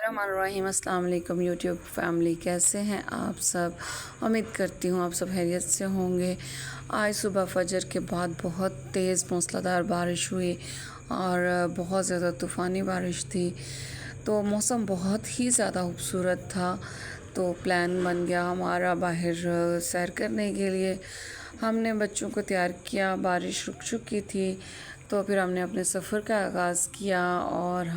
बिस्मिल्लाहिर्रहमानिर्रहीम। अस्सलाम वालेकुम यूट्यूब फैमिली, कैसे हैं आप सब। उम्मीद करती हूँ आप सब खैरियत से होंगे। आज सुबह फजर के बाद बहुत तेज़ मूसलाधार बारिश हुई और बहुत ज़्यादा तूफ़ानी बारिश थी, तो मौसम बहुत ही ज़्यादा खूबसूरत था। तो प्लान बन गया हमारा बाहर सैर करने के लिए। हमने बच्चों को तैयार किया, बारिश रुक चुकी थी तो फिर हमने अपने सफ़र का आगाज़ किया और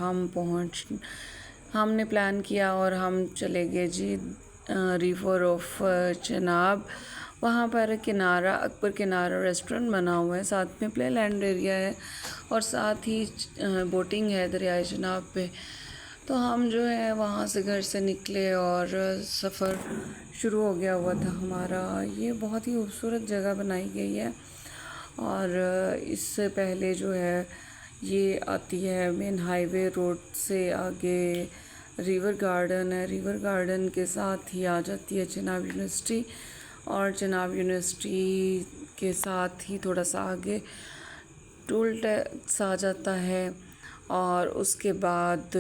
हमने प्लान किया और हम चले गए जी रिवर ऑफ चनाब। वहाँ पर किनारा अकबर किनारा रेस्टोरेंट बना हुआ है, साथ में प्ले लैंड एरिया है और साथ ही बोटिंग है दरियाए चनाब पे। तो हम जो है वहाँ से घर से निकले और सफ़र शुरू हो गया हुआ था हमारा। ये बहुत ही खूबसूरत जगह बनाई गई है और इससे पहले जो है ये आती है मेन हाईवे रोड से आगे रिवर गार्डन है। रिवर गार्डन के साथ ही आ जाती है चिनाब यूनिवर्सिटी और चिनाब यूनिवर्सिटी के साथ ही थोड़ा सा आगे टोल टैक्स आ जाता है और उसके बाद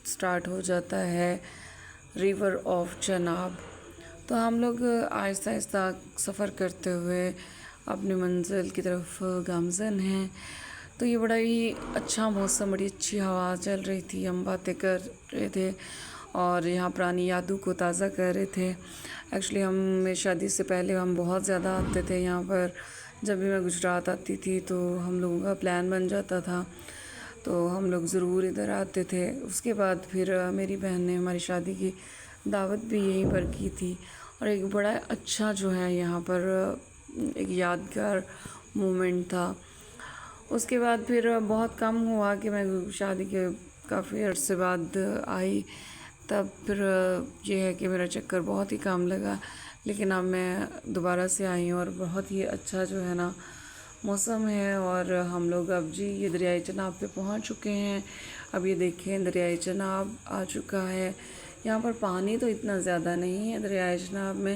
स्टार्ट हो जाता है रिवर ऑफ चनाब। तो हम लोग आहिस्ता आहिस्ता सफ़र करते हुए अपनी मंजिल की तरफ गामज़न हैं। तो ये बड़ा ही अच्छा मौसम, बड़ी अच्छी हवा चल रही थी, हम बातें कर रहे थे और यहाँ पुरानी यादों को ताज़ा कर रहे थे। एक्चुअली हम शादी से पहले हम बहुत ज़्यादा आते थे यहाँ पर। जब भी मैं गुजरात आती थी तो हम लोगों का प्लान बन जाता था, तो हम लोग ज़रूर इधर आते थे। उसके बाद फिर मेरी बहन ने हमारी शादी की दावत भी यहीं पर की थी और एक बड़ा अच्छा जो है यहाँ पर एक यादगार मोमेंट था। उसके बाद फिर बहुत कम हुआ कि मैं शादी के काफ़ी अर्से बाद आई, तब फिर ये है कि मेरा चक्कर बहुत ही कम लगा, लेकिन अब मैं दोबारा से आई हूँ और बहुत ही अच्छा जो है ना मौसम है। और हम लोग अब जी ये दरियाए चनाब पे पहुँच चुके हैं। अब ये देखें दरियाए चनाब आ चुका है। यहाँ पर पानी तो इतना ज़्यादा नहीं है दरियाए चनाब में,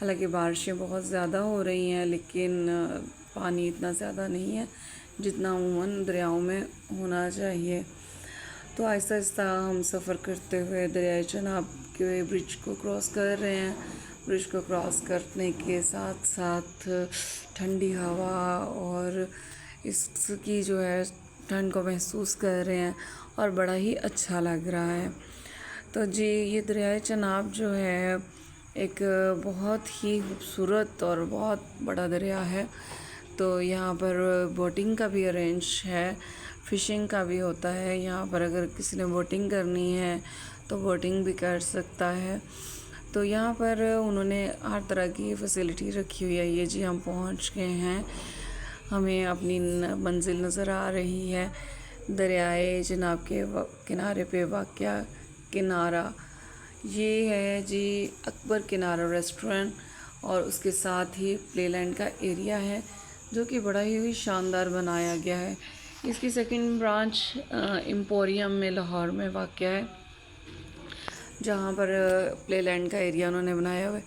हालांकि बारिशें बहुत ज़्यादा हो रही हैं, लेकिन पानी इतना ज़्यादा नहीं है जितना अमूमन दरियाओं में होना चाहिए। तो आहिस्ता आहिस्ता हम सफ़र करते हुए दरियाए चनाब के ब्रिज को क्रॉस कर रहे हैं। ब्रिज को क्रॉस करने के साथ साथ ठंडी हवा और इसकी जो है ठंड को महसूस कर रहे हैं और बड़ा ही अच्छा लग रहा है। तो जी ये दरियाए चनाब जो है एक बहुत ही खूबसूरत और बहुत बड़ा दरिया है। तो यहाँ पर बोटिंग का भी अरेंज है, फ़िशिंग का भी होता है। यहाँ पर अगर किसी ने बोटिंग करनी है तो बोटिंग भी कर सकता है। तो यहाँ पर उन्होंने हर तरह की फैसिलिटी रखी हुई है। ये जी हम पहुँच गए हैं, हमें अपनी मंजिल नज़र आ रही है। दरियाए चनाब के किनारे पे वाक़या किनारा ये है जी अकबर किनारा रेस्टोरेंट और उसके साथ ही प्ले लैंड का एरिया है जो कि बड़ा ही शानदार बनाया गया है। इसकी सेकंड ब्रांच एम्पोरियम में लाहौर में वाक़या है, जहाँ पर प्ले लैंड का एरिया उन्होंने बनाया हुआ है।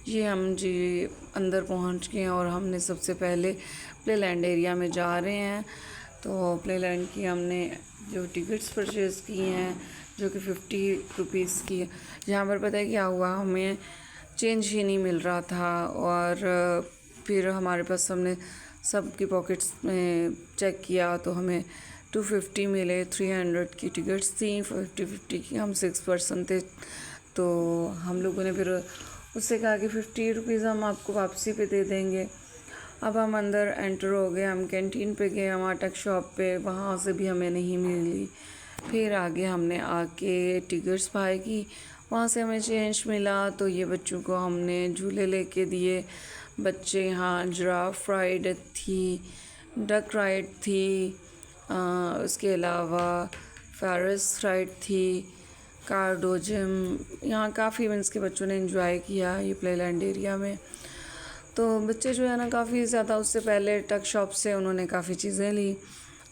ये हम जी अंदर पहुँच गए हैं और हमने सबसे पहले प्ले लैंड एरिया में जा रहे हैं। तो प्ले लैंड की हमने जो टिकट्स परचेज़ की हैं जो कि 50 रुपीज़ की है। यहाँ पर पता है क्या हुआ, हमें चेंज ही नहीं मिल रहा था और फिर हमारे पास हमने सबकी पॉकेट्स में चेक किया तो हमें 250 मिले। 300 की टिकट्स थी, 50 की, हम 6 पर्सन थे। तो हम लोगों ने फिर उससे कहा कि 50 रुपीज़ हम आपको वापसी पे दे देंगे। अब हम अंदर एंटर हो गए, हम कैंटीन पे गए, हम आटक शॉप पे, वहाँ से भी हमें नहीं मिली। फिर आगे हमने आके टिकट्स बाय की, वहाँ से हमें चेंज मिला। तो ये बच्चों को हमने झूले लेके दिए। बच्चे यहाँ जिराफ राइड थी, डक राइड थी, उसके अलावा फेरस राइड थी, कार्डो जिम, यहाँ काफ़ी मीन्स के बच्चों ने एंजॉय किया ये प्ले लैंड एरिया में। तो बच्चे जो है ना काफ़ी ज़्यादा, उससे पहले टक शॉप से उन्होंने काफ़ी चीज़ें ली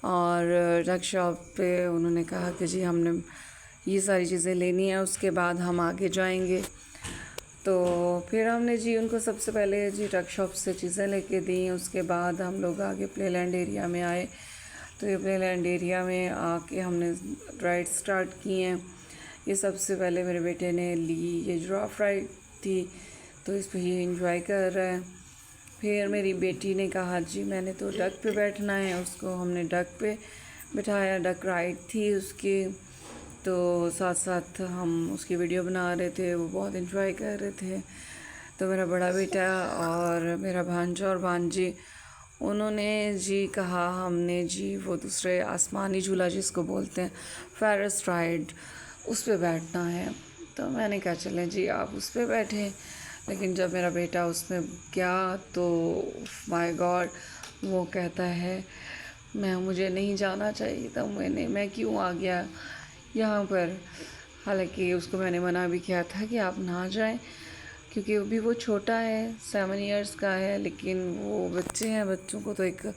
और टक शॉप पे उन्होंने कहा कि जी हमने ये सारी चीज़ें लेनी है, उसके बाद हम आगे जाएंगे। तो फिर हमने जी उनको सबसे पहले जी टक शॉप से चीज़ें लेके दी, उसके बाद हम लोग आगे प्ले लैंड एरिया में आए। तो ये प्ले लैंड एरिया में आके हमने राइड स्टार्ट किए हैं। ये सबसे पहले मेरे बेटे ने ली, ये जिराफ राइड थी तो इस पर ये इंजॉय कर रहा है। फिर मेरी बेटी ने कहा जी मैंने तो डक पे बैठना है, उसको हमने डक पे बिठाया। डक राइड थी उसकी, तो साथ साथ हम उसकी वीडियो बना रहे थे, वो बहुत इंजॉय कर रहे थे। तो मेरा बड़ा बेटा और मेरा भांजा और भांजी उन्होंने जी कहा हमने जी वो दूसरे आसमानी झूला जिसको बोलते हैं फेरस राइड, उस पे बैठना है। तो मैंने कहा चलें जी आप उस पे बैठे। लेकिन जब मेरा बेटा उसमें गया तो माय गॉड, वो कहता है मुझे नहीं जाना चाहिए था, मैं क्यों आ गया यहाँ पर। हालांकि उसको मैंने मना भी किया था कि आप ना जाएं, क्योंकि अभी वो छोटा है, 7 इयर्स का है। लेकिन वो बच्चे हैं, बच्चों को तो एक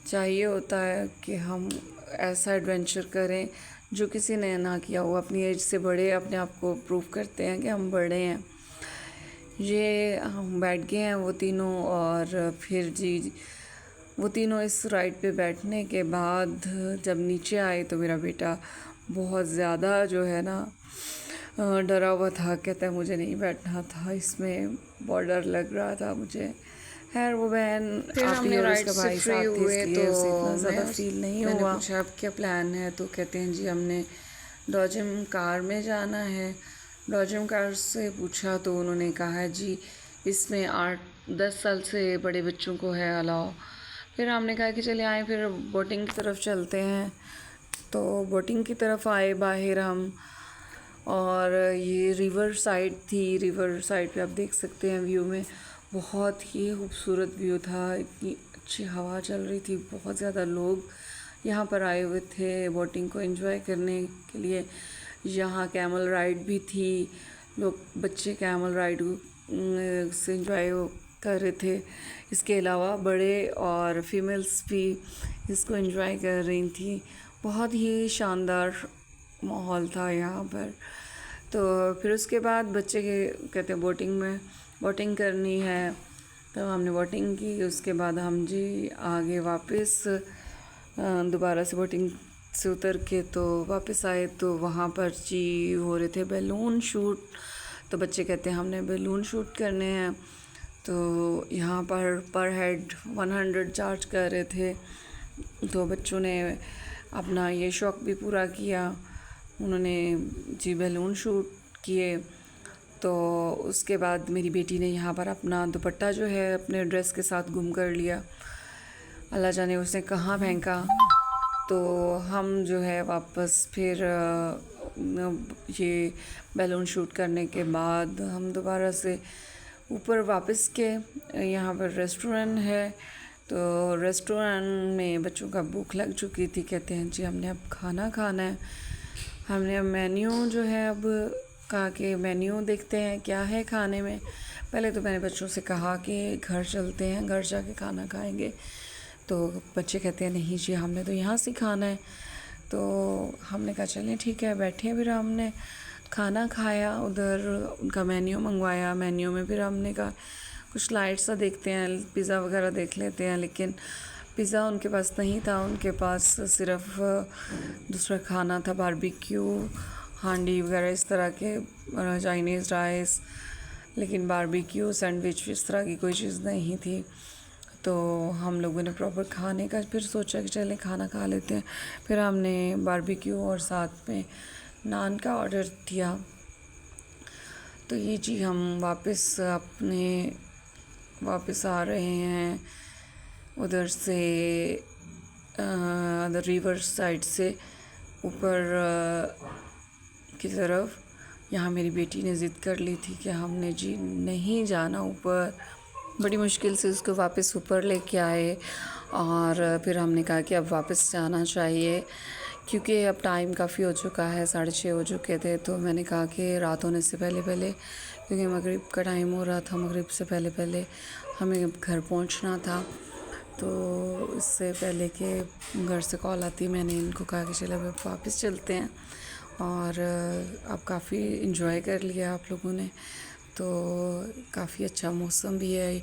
चाहिए होता है कि हम ऐसा एडवेंचर करें जो किसी ने ना किया हो। अपनी एज से बड़े अपने आप को प्रूव करते हैं कि हम बड़े हैं। ये हम बैठ गए हैं वो तीनों, और फिर जी वो तीनों इस राइड पे बैठने के बाद जब नीचे आए तो मेरा बेटा बहुत ज़्यादा जो है ना डरा हुआ था। कहता है मुझे नहीं बैठना था इसमें, बहुत डर लग रहा था मुझे। खैर वो बहन आप ही और उसका भाई साथ थे इसलिए उसे इतना ज़्यादा फील नहीं हुआ। मैंने पूछा अब क्या प्लान है, तो कहते हैं जी हमने डॉजिम कार में जाना है। डॉजिम कार से पूछा तो उन्होंने कहा जी इसमें 8-10 साल से बड़े बच्चों को है अलाउ। फिर हमने कहा कि चले आए फिर बोटिंग की तरफ चलते हैं। तो बोटिंग की तरफ आए बाहर हम, और ये रिवर साइड थी। रिवर साइड पे आप देख सकते हैं व्यू में बहुत ही खूबसूरत व्यू था, इतनी अच्छी हवा चल रही थी, बहुत ज़्यादा लोग यहाँ पर आए हुए थे बोटिंग को एंजॉय करने के लिए। यहाँ कैमल राइड भी थी, लोग बच्चे कैमल राइड से एंजॉय कर रहे थे। इसके अलावा बड़े और फीमेल्स भी इसको एंजॉय कर रही थी। बहुत ही शानदार माहौल था यहाँ पर। तो फिर उसके बाद बच्चे के कहते हैं बोटिंग करनी है, तो हमने बोटिंग की। उसके बाद हम जी आगे वापस दोबारा से बोटिंग से उतर के तो वापस आए, तो वहाँ पर जी हो रहे थे बैलून शूट। तो बच्चे कहते हैं हमने बैलून शूट करने हैं, तो यहाँ पर हेड 100 चार्ज कर रहे थे। तो बच्चों ने अपना ये शौक़ भी पूरा किया, उन्होंने जी बैलून शूट किए। तो उसके बाद मेरी बेटी ने यहाँ पर अपना दुपट्टा जो है अपने ड्रेस के साथ गुम कर लिया, अल्लाह जाने उसने कहाँ फेंका। तो हम जो है वापस फिर ये बैलून शूट करने के बाद हम दोबारा से ऊपर वापस के। यहाँ पर रेस्टोरेंट है, तो रेस्टोरेंट में बच्चों का भूख लग चुकी थी। कहते हैं जी हमने अब खाना खाना है। हमने अब मेन्यू जो है अब कहा कि मेन्यू देखते हैं क्या है खाने में। पहले तो मैंने बच्चों से कहा कि घर चलते हैं, घर जाके खाना खाएंगे। तो बच्चे कहते हैं नहीं जी हमने तो यहाँ से खाना है। तो हमने कहा चलें ठीक है बैठे। फिर हमने खाना खाया, उधर उनका मेन्यू मंगवाया। मेन्यू में फिर हमने कहा कुछ लाइट सा देखते हैं, पिज़्ज़ा वगैरह देख लेते हैं। लेकिन पिज़्ज़ा उनके पास नहीं था, उनके पास सिर्फ दूसरा खाना था, बारबेक्यू हांडी वगैरह इस तरह के, चाइनीज़ राइस, लेकिन बारबेक्यू सैंडविच इस तरह की कोई चीज़ नहीं थी। तो हम लोगों ने प्रॉपर खाने का फिर सोचा कि चलें खाना खा लेते हैं। फिर हमने बारबेक्यू और साथ में नान का ऑर्डर दिया। तो ये जी हम वापस आ रहे हैं उधर से उधर रिवर साइड से ऊपर की तरफ। यहाँ मेरी बेटी ने ज़िद कर ली थी कि हमने जी नहीं जाना ऊपर। बड़ी मुश्किल से उसको वापस ऊपर लेके आए, और फिर हमने कहा कि अब वापस जाना चाहिए क्योंकि अब टाइम काफ़ी हो चुका है, 6:30 हो चुके थे। तो मैंने कहा कि रात होने से पहले क्योंकि मगरिब का टाइम हो रहा था, मगरिब से पहले हमें घर पहुंचना था। तो इससे पहले कि घर से कॉल आती मैंने इनको कहा कि चलो अब वापस चलते हैं। और अब काफ़ी इन्जॉय कर लिया आप लोगों ने। तो काफ़ी अच्छा मौसम भी है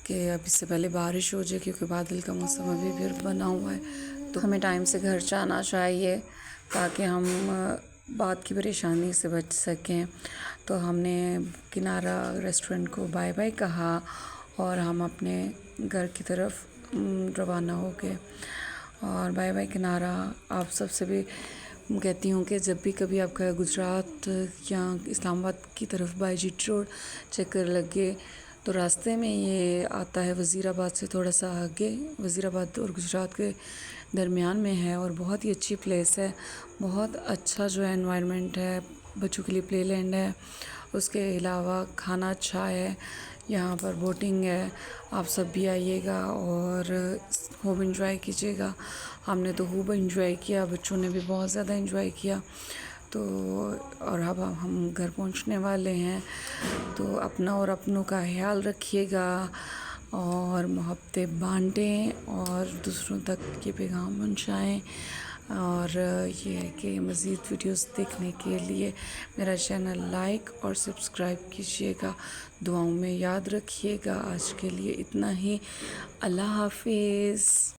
कि अब इससे पहले बारिश हो जाए, क्योंकि बादल का मौसम अभी फिर बना हुआ है। तो हमें टाइम से घर जाना चाहिए ताकि हम बात की परेशानी से बच सकें। तो हमने किनारा रेस्टोरेंट को बाय बाय कहा और हम अपने घर की तरफ रवाना हो गए। और बाय बाय किनारा। आप सबसे भी कहती हूँ कि जब भी कभी आपका गुजरात या इस्लामाबाद की तरफ बायजीत रोड चक्कर लगे तो रास्ते में ये आता है, वज़ीराबाद से थोड़ा सा आगे, वज़ीराबाद और गुजरात के दरमियान में है और बहुत ही अच्छी प्लेस है। बहुत अच्छा जो है एनवायरनमेंट है, बच्चों के लिए प्ले लैंड है, उसके अलावा खाना अच्छा है, यहाँ पर बोटिंग है। आप सब भी आइएगा और खूब इंजॉय कीजिएगा। हमने तो खूब इंजॉय किया, बच्चों ने भी बहुत ज़्यादा इंजॉय किया। तो और अब हम घर पहुंचने वाले हैं, तो अपना और अपनों का ख्याल रखिएगा और मोहब्बतें बांटें और दूसरों तक ये पैगाम पहुंचाएं। और ये है कि मज़ीद वीडियोस देखने के लिए मेरा चैनल लाइक और सब्सक्राइब कीजिएगा। दुआओं में याद रखिएगा। आज के लिए इतना ही। अल्लाह हाफिज़।